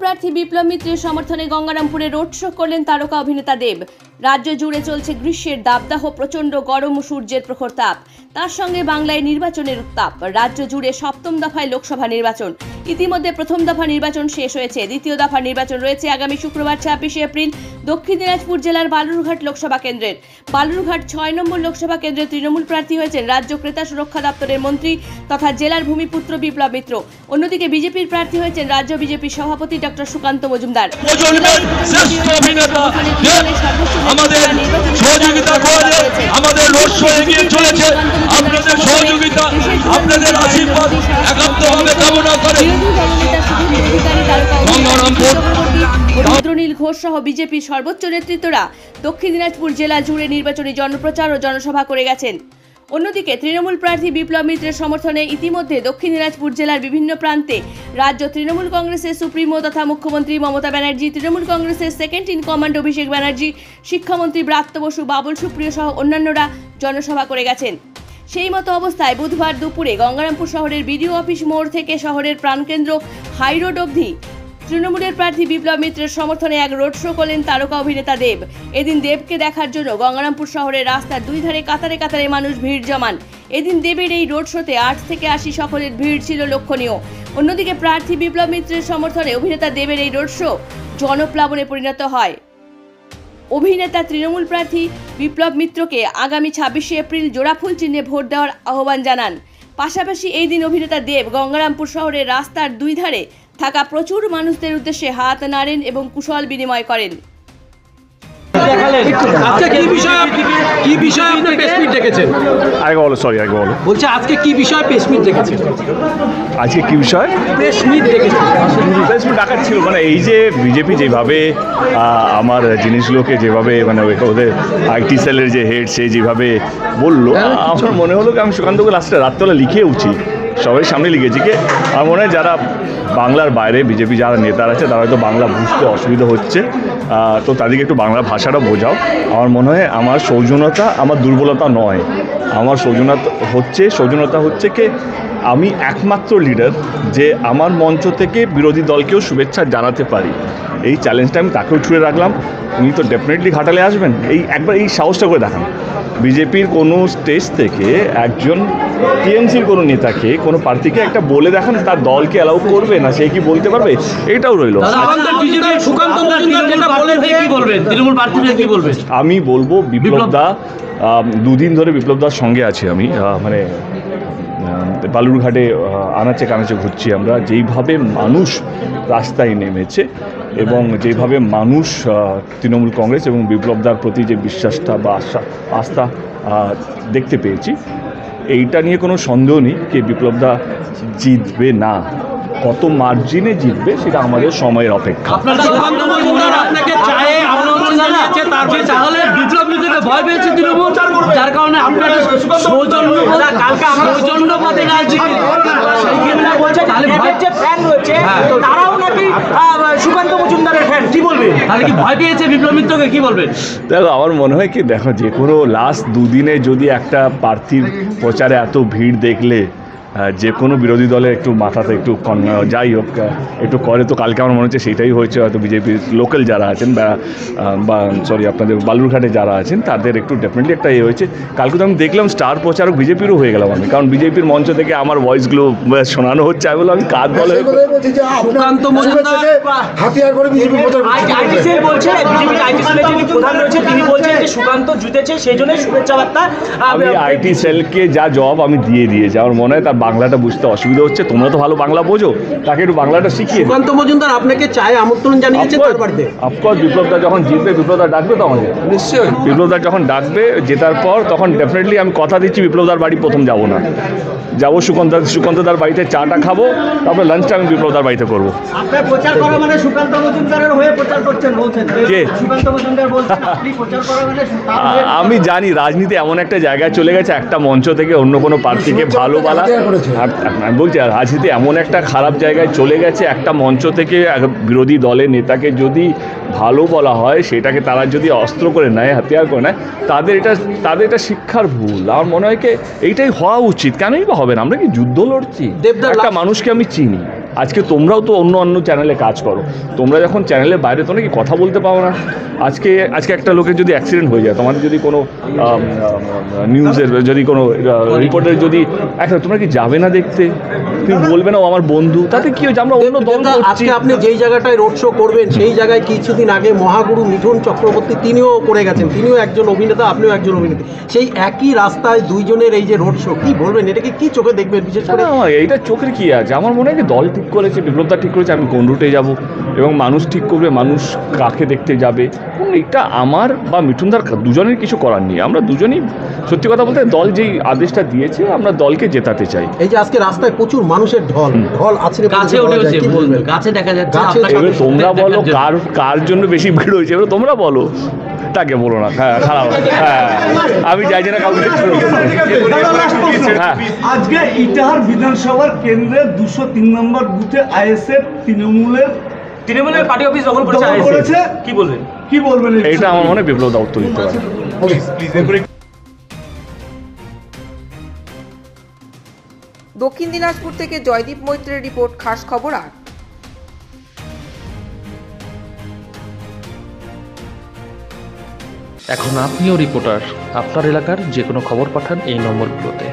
প্রার্থী বিপ্লব মিত্রের সমর্থনে গঙ্গারামপুরে রোড শো করলেন তারকা অভিনেতা দেব। রাজ্য জুড়ে চলছে গ্রীষ্মের দাবদাহ, প্রচণ্ড গরম ও সূর্যের প্রখর তাপ। তার সঙ্গে বাংলায় নির্বাচনের উত্তাপ। রাজ্য জুড়ে সপ্তম দফায় লোকসভা নির্বাচন। ইতিমধ্যে প্রথম দফা নির্বাচন শেষ হয়েছে। দ্বিতীয় দফার নির্বাচন রয়েছে আগামী শুক্রবার 26 এপ্রিল দক্ষিণ দিনাজপুর জেলার বালুরঘাট লোকসভা কেন্দ্রের। বালুরঘাট 6 নম্বর লোকসভা কেন্দ্রে তৃণমূল প্রার্থী হয়েছেন রাজ্য ক্রেতা সুরক্ষা দপ্তরের মন্ত্রী তথা জেলার ভূমিপুত্র বিপ্লব মিত্র। অন্যদিকে বিজেপির প্রার্থী হয়েছেন রাজ্য বিজেপির সভাপতি ডক্টর সুকান্ত মজুমদার। রুদ্রনীল ঘোষ সহ বিজেপির সর্বোচ্চ নেতৃত্বরা দক্ষিণ দিনাজপুর জেলা জুড়ে নির্বাচনী জনপ্রচার ও জনসভা করে গেছেন। অন্যদিকে তৃণমূল প্রার্থী বিপ্লব মিত্রের সমর্থনে ইতিমধ্যে দক্ষিণ দিনাজপুর জেলার বিভিন্ন প্রান্তে রাজ্য তৃণমূল কংগ্রেসের সুপ্রিমো তথা মুখ্যমন্ত্রী মমতা ব্যানার্জি, তৃণমূল কংগ্রেসের second in command Abhishek Banerjee, শিক্ষামন্ত্রী ব্রাত্য বসু, বাবুল সুপ্রিয় সহ অন্যান্যরা জনসভা করে গেছেন। সেই মতো অবস্থায় বুধবার দুপুরে গঙ্গারামপুর শহরের বিডিও অফিস মোড় থেকে শহরের প্রাণকেন্দ্র হাইরোড অবধি তৃণমূলের প্রার্থী বিপ্লব মিত্রের সমর্থনে এক রোড শো করলেন তারকা অভিনেতা দেব। এদিন দেবকে দেখার জন্য গঙ্গারামপুর শহরের রাস্তার দুই ধারে কাতারে কাতারে মানুষ ভিড় জমান। এদিন দেবের এই রোড শোতে 8 থেকে 80 সকলের ভিড় ছিল লক্ষণীয়। অন্যদিকে প্রার্থী বিপ্লব মিত্রের সমর্থনে অভিনেতা দেবের এই রোড শো জনপ্লাবনে পরিণত হয়। অভিনেতা তৃণমূল প্রার্থী বিপ্লব মিত্রকে আগামী 26 এপ্রিল জোড়াফুল চিহ্নে ভোট দেওয়ার আহ্বান জানান। পাশাপাশি এই দিন অভিনেতা দেব গঙ্গারামপুর শহরের রাস্তার দুই ধারে থাকা প্রচুর মানুষদের উদ্দেশ্যে হাত নাড়েন এবং কুশল বিনিময় করেন। আজকে কি বিষয় আপনি প্রেস মিট ডেকেছেন? বলছে আজকে কি বিষয় প্রেস মিট ডেকেছেন? আজকে কি বিষয় প্রেস মিট ডেকেছেন? প্রেস মিট ডাকার ছিল মানে এই যে বিজেপি যেভাবে আমার জিনিসগুলোকে যেভাবে মানে ওদের আইটি সেলের যে হেড সে যেভাবে বললো, আমার মনে হলো কি আমি সুকান্তকে লাস্টে রাত্রবেলা লিখে উঠি, সবাই সামনে লিখেছি কি আমার মনে হয় যারা বাংলার বাইরে বিজেপি যারা নেতারা আছে তারা হয়তো বাংলা বুঝতে অসুবিধা হচ্ছে, তো তাদেরকে একটু বাংলা ভাষাটা বোঝাও। আমার মনে হয় আমার সৌজন্যতা আমার দুর্বলতা নয়, আমার সৌজন্যতা হচ্ছে কি আমি একমাত্র লিডার যে আমার মঞ্চ থেকে বিরোধী দলকেও শুভেচ্ছা জানাতে পারি। এই চ্যালেঞ্জটা আমি তাকেও ছুঁড়ে রাখলাম। উনি তো ডেফিনেটলি ঘাটালে আসবেন, একবার এই সাহসটা করে দেখান। বিজেপির কোনো স্টেজ থেকে একজন টিএমসির কোনো নেতাকে কোনো প্রার্থীকে একটা বলে দেখান তার দলকে অ্যালাউ করবে না, সে কি বলতে পারবে? এটাও রইল। আমি বলবো বিপ্লবদা, দুদিন ধরে বিপ্লবদার সঙ্গে আছি আমি, মানে বালুরঘাটে আনাচে কানাচে ঘুরছি আমরা। যেইভাবে মানুষ রাস্তায় নেমেছে এবং যেভাবে মানুষ তৃণমূল কংগ্রেস এবং বিপ্লবদার প্রতি যে বিশ্বাসটা বা আস্থা দেখতে পেয়েছি, এইটা নিয়ে কোনো সন্দেহ নেই যে বিপ্লবদা জিতবে না। কত মার্জিনে জিতবে সেটা আমাদের সময়ের অপেক্ষা। যার কারণে আপনারা তারাও নাকি সুকান্ত মজুমদারের ফ্যান, কি বলবেন? তাহলে কি ভয় পেয়েছে বিপ্লব মিত্রকে, কি বলবেন? দেখো আমার মনে হয় কি, দেখো যে কোনো লাস্ট দুদিনে যদি একটা প্রার্থীর প্রচারে এত ভিড় দেখলে যে কোনো বিরোধী দলের একটু মাথাতে একটু যাই হোক একটু করে, তো কালকে আমার মনে হচ্ছে সেটাই হয়েছে। হয়তো বিজেপির লোকাল যারা আছেন বা আপনাদের বালুরঘাটে যারা আছেন তাদের একটু ডেফিনেটলি একটা হয়েছে। কালকে তো আমি দেখলাম স্টার প্রচারক বিজেপিরও হয়ে গেলাম আমি, কারণ বিজেপির মঞ্চ থেকে আমার ভয়েসগুলো শোনানো হচ্ছে। আমি বললাম আমি কাজ বলে আমি আইটি সেলকে যা জব আমি দিয়ে দিয়েছি। আমার মনে হয় তার বাংলাটা বুঝতে অসুবিধা হচ্ছে। তোমরা তো ভালো বাংলা বোঝো, তাকে একটু বাংলাটা শিখিয়ে। সুকান্ত মজুমদার আপনাকে চায়ে আমন্ত্রণ জানিয়েছে তার বাড়িতে? অফকোর্স বিপ্লবদা যখন জিতবে বিপ্লবদা ডাকবে তো আমাকে, নিশ্চয়ই বিপ্লবদা যখন ডাকবে জেতার পর তখন ডেফিনেটলি আমি কথা দিচ্ছি বিপ্লবদার বাড়ি প্রথম যাব না, যাবো সুকান্তদার বাড়িতে চাটা খাবো, তারপরে লাঞ্চটা আমি বিপ্লবদার বাড়িতে করবো। আপনার প্রচার করা মানে সুকান্ত মজুমদারের হয়ে প্রচার করছেন বলছেন? কে? সুকান্ত মজুমদার বলছেন আপনি প্রচার করা মানে? আমি জানি রাজনীতি এমন একটা জায়গায় চলে গেছে, একটা মঞ্চ থেকে অন্য কোনো প্রার্থীকে ভালো বলা, আমি বলছি রাজনীতি এমন একটা খারাপ জায়গায় চলে গেছে, একটা মঞ্চ থেকে বিরোধী দলের নেতাকে যদি ভালো বলা হয় সেটাকে তারা যদি অস্ত্র করে নেয়, হাতিয়ার করে নেয়, তাদের এটা শিক্ষার ভুল। আমার মনে হয় কি এইটাই হওয়া উচিত। কেনই বা হবে না? আমরা কি যুদ্ধ লড়ছি? একটা মানুষকে আমি চিনি, আজকে তোমরাও তো অন্য অন্য চ্যানেলে কাজ করো, তোমরা যখন চ্যানেলের বাইরে তোমরা কি কথা বলতে পারো না? আজকে একটা লোকের যদি অ্যাক্সিডেন্ট হয়ে যায়, তোমাদের যদি কোনো নিউজের যদি কোনো রিপোর্টের যদি একটা, তোমরা কি যাবে না দেখতে? তুমি বলবে না ও আমার বন্ধু, তাতে কি হয়েছে? আমরা অন্য দল করছি। আজকে আপনি যেই জায়গাটায় রোড শো করবেন সেই জায়গায় কিছুদিন আগে মহাগুরু মিঠুন চক্রবর্তী তিনিও করে গেছেন, তিনিও একজন অভিনেতা, আপনিও একজন অভিনেত্রী। সেই একই রাস্তায় দুইজনের এই যে রোড শো, কি বলবেন, এটাকে কি চোখে দেখবেন? বিশেষ করে এইটা চোখের কি আছে, আমার মনে হয় যে দল ঠিক করেছে, বিপ্লবদা ঠিক করেছে আমি কোন রুটে যাব, এবং মানুষ ঠিক করবে মানুষ কাকে দেখতে যাবে। এবং এটা আমার বা মিঠুনদার দুজনের কিছু করার নেই। আমরা দুজনেই সত্যি কথা বলতে দল যেই আদেশটা দিয়েছে আমরা দলকে জেতাতে চাই। এই যে আজকে রাস্তায় প্রচুর মানুষের ঢল আছে, গাছে উঠেছে, গাছে দেখা যাচ্ছে। এবার তোমরা বলো কার জন্য বেশি ভিড় হয়েছে, এবার তোমরা বলো, তাকে বলো না। হ্যাঁ, খারাপ। হ্যাঁ, আমি চাইছি না কাউকে। হ্যাঁ, আজকে ইটাহার বিধানসভার কেন্দ্রে 203 নম্বর বুথে আইএসএফ তৃণমূলের পার্টি অফিস দখল করেছে। কি বলবেন? এটা আমার মনে হয় বিপ্লবদা উত্তর দিতে পারে। দক্ষিণ দিনাজপুর থেকে জয়দীপ মৈত্রের রিপোর্ট, খাস খবর 8। এখন আপনিও রিপোর্টার, আপনার এলাকার যে কোনো খবর পাঠান এই নম্বরগুলোতে।